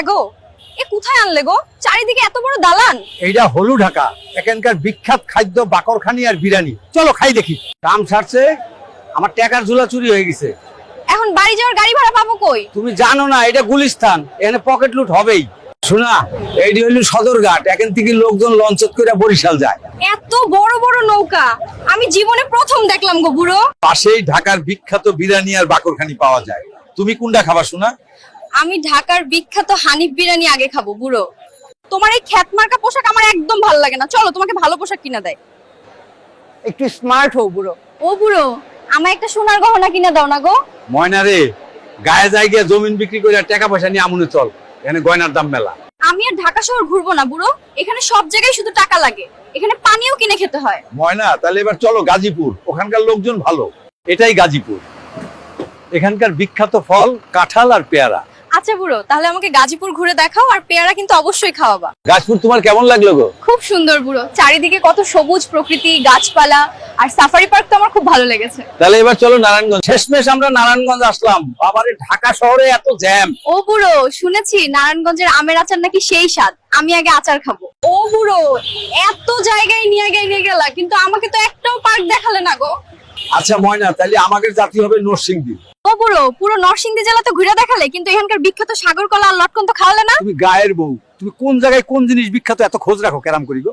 গো, এ কোথায় আনলে গো? চারিদিকে এত বড় দালান। এইটা হলু ঢাকা, এখানকার বিখ্যাত খাদ্য বাকরখানি আর বিরিয়ানি। চলো খাই দেখি। দাম ছাড়ছে, আমার টাকার ঝুলা চুরি হয়ে গেছে। এখন বাড়ি যাওয়ার গাড়ি ভাড়া পাবো কই? তুমি জানো না এটা গুলিস্তান, এখানে পকেট লুট হবেই। শোনা, এইটি হইল সদরঘাট, এখান থেকে লোকজন লঞ্চত করে বরিশাল যায়। এত বড় বড় নৌকা আমি জীবনে প্রথম দেখলাম গো বুড়ো। পাশেই ঢাকার বিখ্যাত বিরিয়ানি আর বাকরখানি পাওয়া যায়। তুমি কোনটা খাবা শোনা? আমি ঢাকার বিখ্যাত হানিফ বিরিয়ানি আগে খাবো বুড়ো। তোমার এই খ্যাতমার্কা পোশাক আমার একদম ভালো লাগে না, চলো তোমাকে ভালো পোশাক কিনা দেয়। একটু স্মার্ট হও বুড়ো। ও বুড়ো, আমার একটা সোনার গহনা কিনা দাও না গো। ময়না রে, গায়ে যায় গিয়ে জমিন বিক্রি করে টাকা পয়সা নিয়ে আমুনে চল, এখানে গয়নার দাম মেলা। আমি আর ঢাকা শহর ঘুরবো না বুড়ো, এখানে সব জায়গায় শুধু টাকা লাগে, এখানে পানিও কিনে খেতে হয়। ময়না, তাহলে এবার চলো গাজীপুর, ওখানকার লোকজন ভালো। এটাই গাজীপুর, এখানকার বিখ্যাত ফল কাঁঠাল আর পেয়ারা। আচ্ছা বুড়ো, তাহলে আমাকে গাজীপুর ঘুরে দেখাও, আর পেয়ারা কিন্তু অবশ্যই খাওয়াবা। গাজীপুর তোমার কেমন লাগলো গো? খুব সুন্দর বুড়ো, চারিদিকে কত সবুজ প্রকৃতি, গাছপালা আর সাফারি পার্ক তো আমার খুব ভালো লেগেছে। তাহলে এবার চলো নারায়ণগঞ্জ। শেষমেশ আমরা নারায়ণগঞ্জ আসলাম। বাবারে, ঢাকা শহরে এত জ্যাম। ও বুড়ো, শুনেছি নারায়ণগঞ্জের আমের আচার নাকি সেই স্বাদ, আমি আগে আচার খাবো। ও বুড়ো, এত জায়গায় নিয়ে গেলা, কিন্তু আমাকে তো একটাও পার্ক দেখালে না গো। আচ্ছা ময়না, তাহলে আমাদের জাতি হবে নরসিংদী। ও বুড়ো, পুরো নরসিংদী জেলা তো ঘুরে দেখালে, কিন্তু এখানকার বিখ্যাত সাগর কলা আর লটকন তো খাওয়ালে না। তুমি গায়ের বউ, তুমি কোন জায়গায় কোন জিনিস বিখ্যাত এত খোঁজ রাখো কেরাম করি গো?